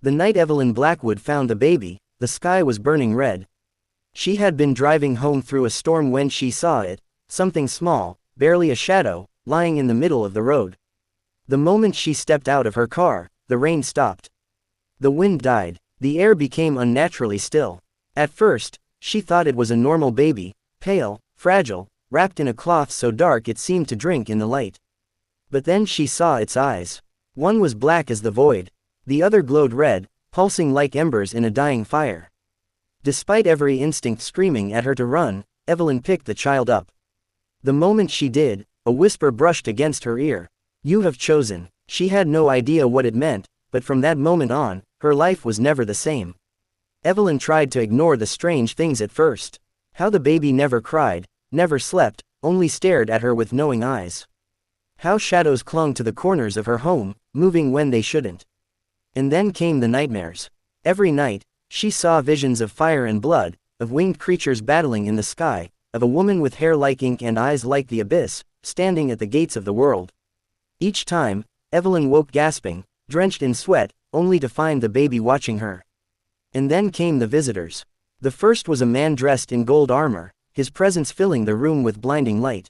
The night Evelyn Blackwood found the baby, the sky was burning red. She had been driving home through a storm when she saw it, something small, barely a shadow, lying in the middle of the road. The moment she stepped out of her car, the rain stopped. The wind died. The air became unnaturally still. At first, she thought it was a normal baby, pale, fragile, wrapped in a cloth so dark it seemed to drink in the light. But then she saw its eyes. One was black as the void. The other glowed red, pulsing like embers in a dying fire. Despite every instinct screaming at her to run, Evelyn picked the child up. The moment she did, a whisper brushed against her ear. "You have chosen." She had no idea what it meant, but from that moment on, her life was never the same. Evelyn tried to ignore the strange things at first. How the baby never cried, never slept, only stared at her with knowing eyes. How shadows clung to the corners of her home, moving when they shouldn't. And then came the nightmares. Every night, she saw visions of fire and blood, of winged creatures battling in the sky, of a woman with hair like ink and eyes like the abyss, standing at the gates of the world. Each time, Evelyn woke gasping, drenched in sweat, only to find the baby watching her. And then came the visitors. The first was a man dressed in gold armor, his presence filling the room with blinding light.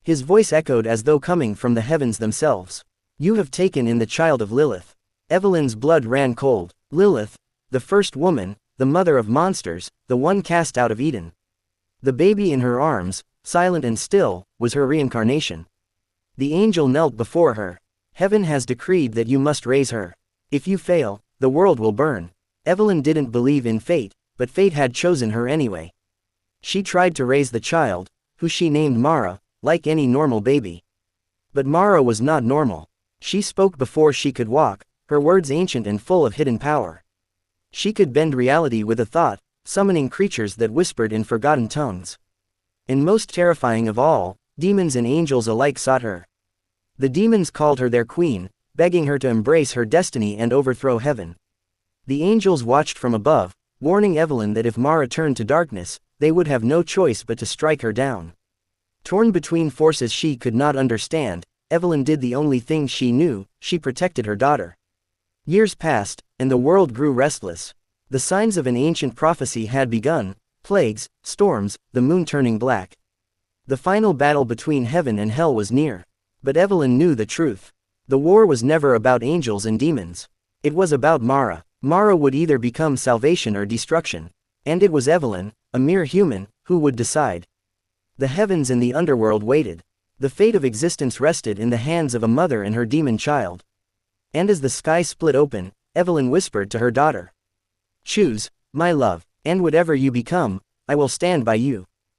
His voice echoed as though coming from the heavens themselves. "You have taken in the child of Lilith." Evelyn's blood ran cold. Lilith, the first woman, the mother of monsters, the one cast out of Eden. The baby in her arms, silent and still, was her reincarnation. The angel knelt before her. "Heaven has decreed that you must raise her. If you fail, the world will burn." Evelyn didn't believe in fate, but fate had chosen her anyway. She tried to raise the child, who she named Mara, like any normal baby. But Mara was not normal. She spoke before she could walk, her words ancient and full of hidden power. She could bend reality with a thought, summoning creatures that whispered in forgotten tongues. And most terrifying of all, demons and angels alike sought her. The demons called her their queen, begging her to embrace her destiny and overthrow heaven. The angels watched from above, warning Evelyn that if Mara turned to darkness, they would have no choice but to strike her down. Torn between forces she could not understand, Evelyn did the only thing she knew: she protected her daughter. Years passed, and the world grew restless. The signs of an ancient prophecy had begun: plagues, storms, the moon turning black. The final battle between heaven and hell was near. But Evelyn knew the truth. The war was never about angels and demons. It was about Mara. Mara would either become salvation or destruction. And it was Evelyn, a mere human, who would decide. The heavens and the underworld waited. The fate of existence rested in the hands of a mother and her demon child. And as the sky split open, Evelyn whispered to her daughter, "Choose, my love, and whatever you become, I will stand by you."